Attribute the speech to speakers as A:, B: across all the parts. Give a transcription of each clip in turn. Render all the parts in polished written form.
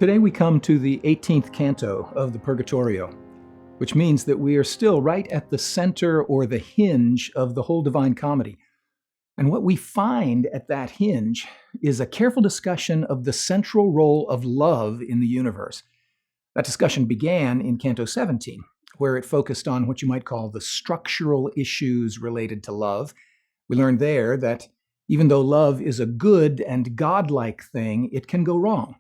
A: Today we come to the 18th canto of the Purgatorio, which means that we are still right at the center or the hinge of the whole Divine Comedy. And what we find at that hinge is a careful discussion of the central role of love in the universe. That discussion began in Canto 17, where it focused on what you might call the structural issues related to love. We learned there that even though love is a good and godlike thing, it can go wrong,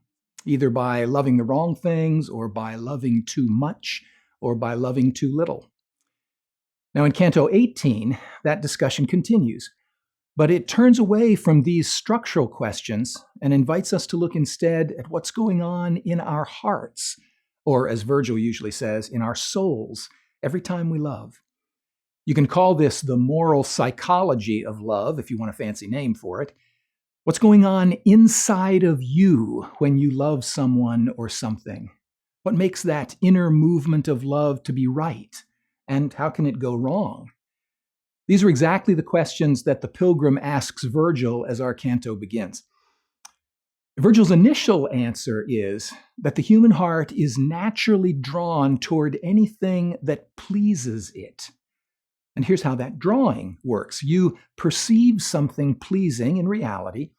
A: either by loving the wrong things, or by loving too much, or by loving too little. Now in Canto 18, that discussion continues, but it turns away from these structural questions and invites us to look instead at what's going on in our hearts, or as Virgil usually says, in our souls, every time we love. You can call this the moral psychology of love, if you want a fancy name for it. What's going on inside of you when you love someone or something? What makes that inner movement of love to be right? And how can it go wrong? These are exactly the questions that the pilgrim asks Virgil as our canto begins. Virgil's initial answer is that the human heart is naturally drawn toward anything that pleases it. And here's how that drawing works. You perceive something pleasing in reality,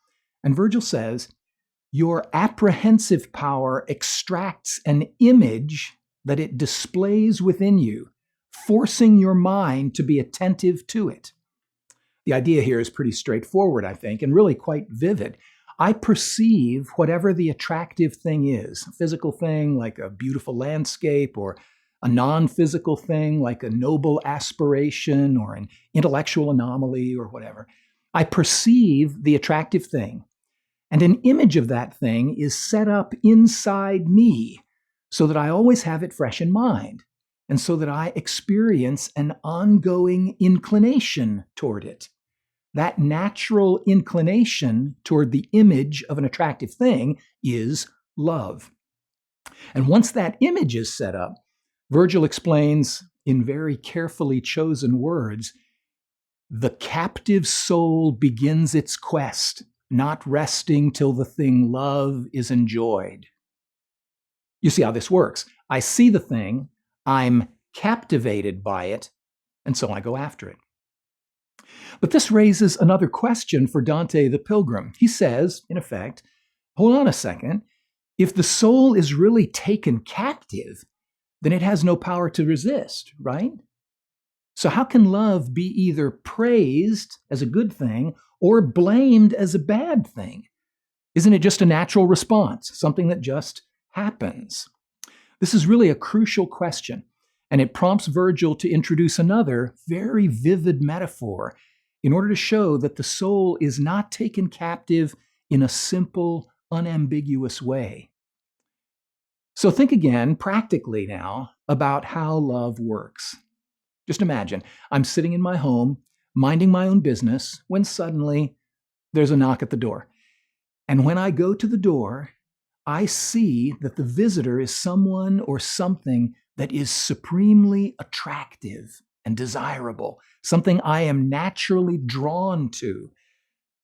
A: and Virgil says, your apprehensive power extracts an image that it displays within you, forcing your mind to be attentive to it. The idea here is pretty straightforward, I think, and really quite vivid. I perceive whatever the attractive thing is, a physical thing like a beautiful landscape, or a non-physical thing like a noble aspiration or an intellectual anomaly or whatever. I perceive the attractive thing, and an image of that thing is set up inside me so that I always have it fresh in mind, and so that I experience an ongoing inclination toward it. That natural inclination toward the image of an attractive thing is love. And once that image is set up, Virgil explains in very carefully chosen words, the captive soul begins its quest, not resting till the thing love is enjoyed. You see how this works. I see the thing, I'm captivated by it, and so I go after it. But this raises another question for Dante the Pilgrim. He says, in effect, hold on a second, if the soul is really taken captive, then it has no power to resist, right? So how can love be either praised as a good thing or blamed as a bad thing? Isn't it just a natural response, something that just happens? This is really a crucial question, and it prompts Virgil to introduce another very vivid metaphor in order to show that the soul is not taken captive in a simple, unambiguous way. So think again, practically now, about how love works. Just imagine, I'm sitting in my home, minding my own business, when suddenly there's a knock at the door. And when I go to the door, I see that the visitor is someone or something that is supremely attractive and desirable, something I am naturally drawn to,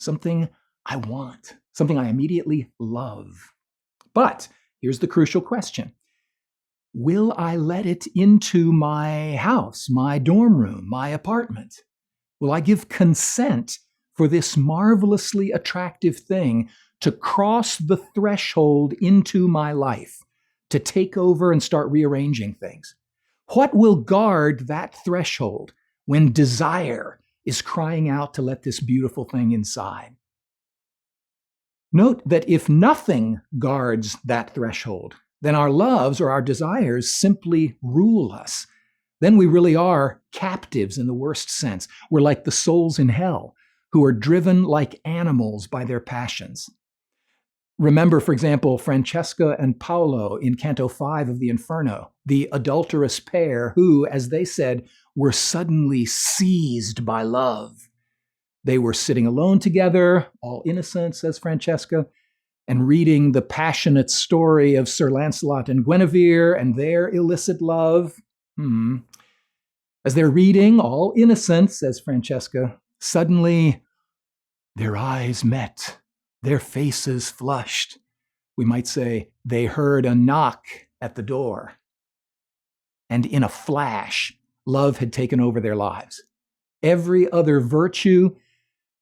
A: something I want, something I immediately love. But here's the crucial question. Will I let it into my house, my dorm room, my apartment? Will I give consent for this marvelously attractive thing to cross the threshold into my life, to take over and start rearranging things? What will guard that threshold when desire is crying out to let this beautiful thing inside? Note that if nothing guards that threshold, then our loves or our desires simply rule us. Then we really are captives in the worst sense. We're like the souls in hell who are driven like animals by their passions. Remember, for example, Francesca and Paolo in Canto 5 of the Inferno, the adulterous pair who, as they said, were suddenly seized by love. They were sitting alone together, all innocent, says Francesca, and reading the passionate story of Sir Lancelot and Guinevere and their illicit love. As they're reading, all innocent, says Francesca, suddenly their eyes met, their faces flushed, We might say they heard a knock at the door, and in a flash, love had taken over their lives. Every other virtue,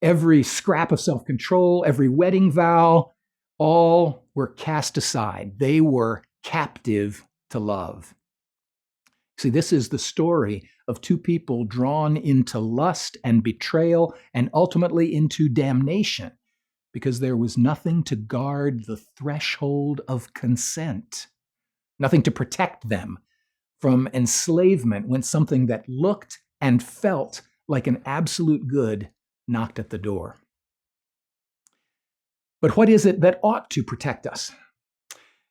A: every scrap of self-control, every wedding vow, all were cast aside. They were captive to love. See, this is the story of two people drawn into lust and betrayal and ultimately into damnation because there was nothing to guard the threshold of consent, nothing to protect them from enslavement when something that looked and felt like an absolute good knocked at the door. But what is it that ought to protect us?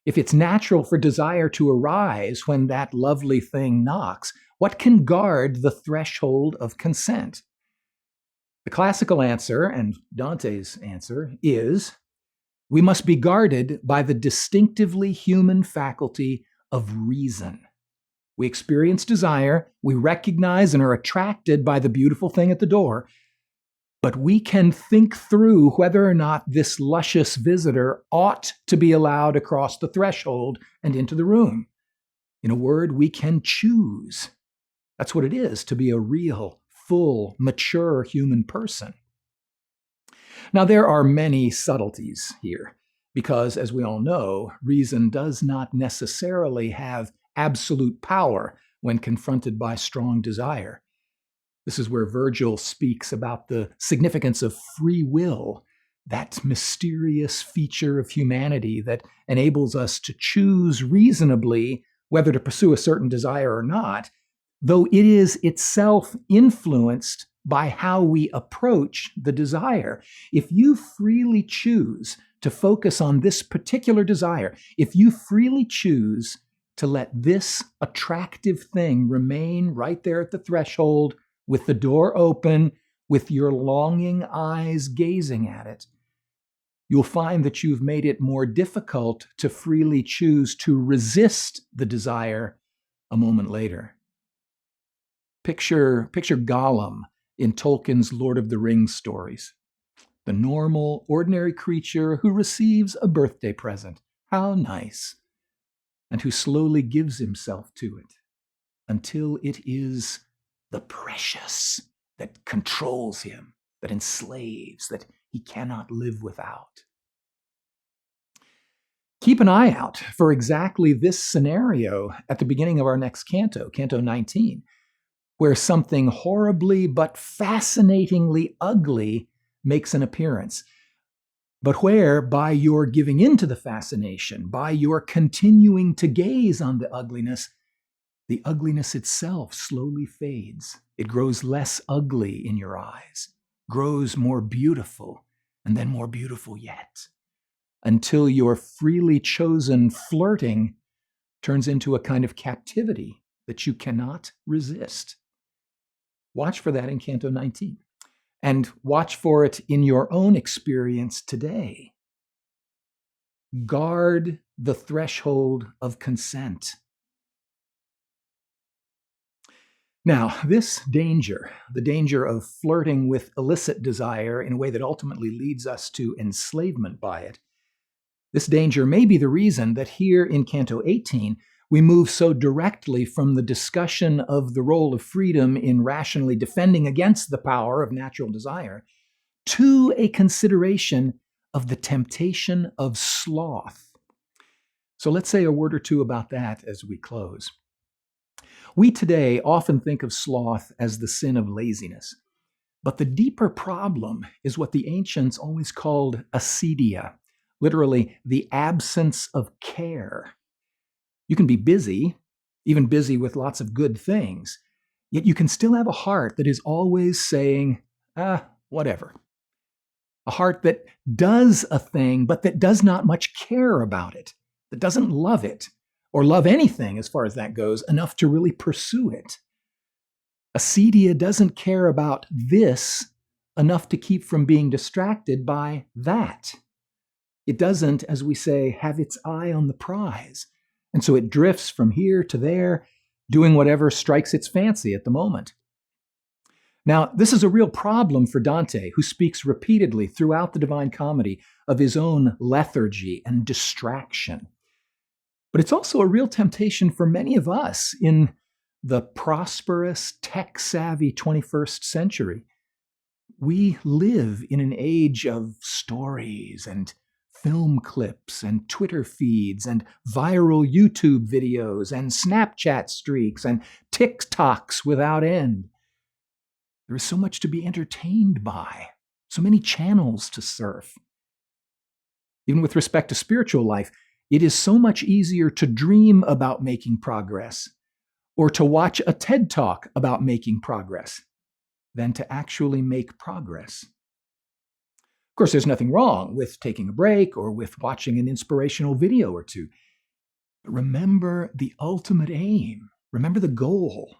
A: If it's natural for desire to arise when that lovely thing knocks, what can guard the threshold of consent? The classical answer, and Dante's answer, is we must be guarded by the distinctively human faculty of reason. We experience desire, we recognize and are attracted by the beautiful thing at the door, but we can think through whether or not this luscious visitor ought to be allowed across the threshold and into the room. In a word, we can choose. That's what it is to be a real, full, mature human person. Now, there are many subtleties here, because, as we all know, reason does not necessarily have absolute power when confronted by strong desire. This is where Virgil speaks about the significance of free will, that mysterious feature of humanity that enables us to choose reasonably whether to pursue a certain desire or not, though it is itself influenced by how we approach the desire. If you freely choose to focus on this particular desire, if you freely choose to let this attractive thing remain right there at the threshold, with the door open, with your longing eyes gazing at it, you'll find that you've made it more difficult to freely choose to resist the desire a moment later. Picture Gollum in Tolkien's Lord of the Rings stories. The normal, ordinary creature who receives a birthday present. How nice. And who slowly gives himself to it until it is the precious that controls him, that enslaves, that he cannot live without. Keep an eye out for exactly this scenario at the beginning of our next canto, Canto 19, where something horribly but fascinatingly ugly makes an appearance, but where, by your giving in to the fascination, by your continuing to gaze on the ugliness itself slowly fades. It grows less ugly in your eyes, grows more beautiful, and then more beautiful yet, until your freely chosen flirting turns into a kind of captivity that you cannot resist. Watch for that in Canto 19, and watch for it in your own experience today. Guard the threshold of consent. Now, this danger, the danger of flirting with illicit desire in a way that ultimately leads us to enslavement by it, this danger may be the reason that here in Canto 18, we move so directly from the discussion of the role of freedom in rationally defending against the power of natural desire to a consideration of the temptation of sloth. So let's say a word or two about that as we close. We today often think of sloth as the sin of laziness, but the deeper problem is what the ancients always called acedia, literally the absence of care. You can be busy, even busy with lots of good things, yet you can still have a heart that is always saying, whatever. A heart that does a thing, but that does not much care about it, that doesn't love it, or love anything as far as that goes, enough to really pursue it. Acedia doesn't care about this enough to keep from being distracted by that. It doesn't, as we say, have its eye on the prize. And so it drifts from here to there, doing whatever strikes its fancy at the moment. Now, this is a real problem for Dante, who speaks repeatedly throughout the Divine Comedy of his own lethargy and distraction. But it's also a real temptation for many of us in the prosperous, tech-savvy 21st century. We live in an age of stories and film clips and Twitter feeds and viral YouTube videos and Snapchat streaks and TikToks without end. There is so much to be entertained by, so many channels to surf. Even with respect to spiritual life, it is so much easier to dream about making progress or to watch a TED Talk about making progress than to actually make progress. Of course, there's nothing wrong with taking a break or with watching an inspirational video or two. But remember the ultimate aim. Remember the goal.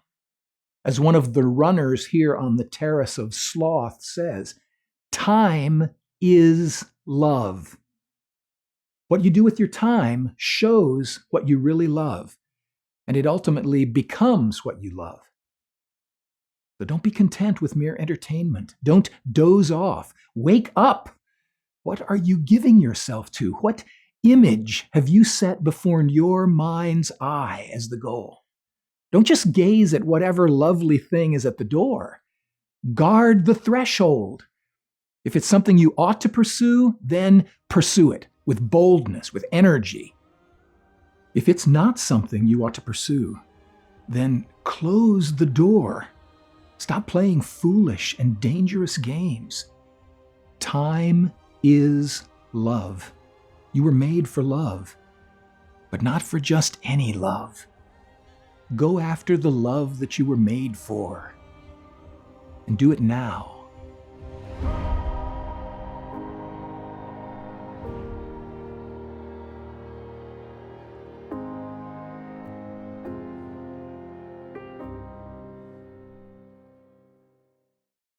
A: As one of the runners here on the terrace of Sloth says, time is love. What you do with your time shows what you really love, and it ultimately becomes what you love. So don't be content with mere entertainment. Don't doze off. Wake up. What are you giving yourself to? What image have you set before your mind's eye as the goal? Don't just gaze at whatever lovely thing is at the door. Guard the threshold. If it's something you ought to pursue, then pursue it with boldness, with energy. If it's not something you ought to pursue, then close the door. Stop playing foolish and dangerous games. Time is love. You were made for love, but not for just any love. Go after the love that you were made for, and do it now.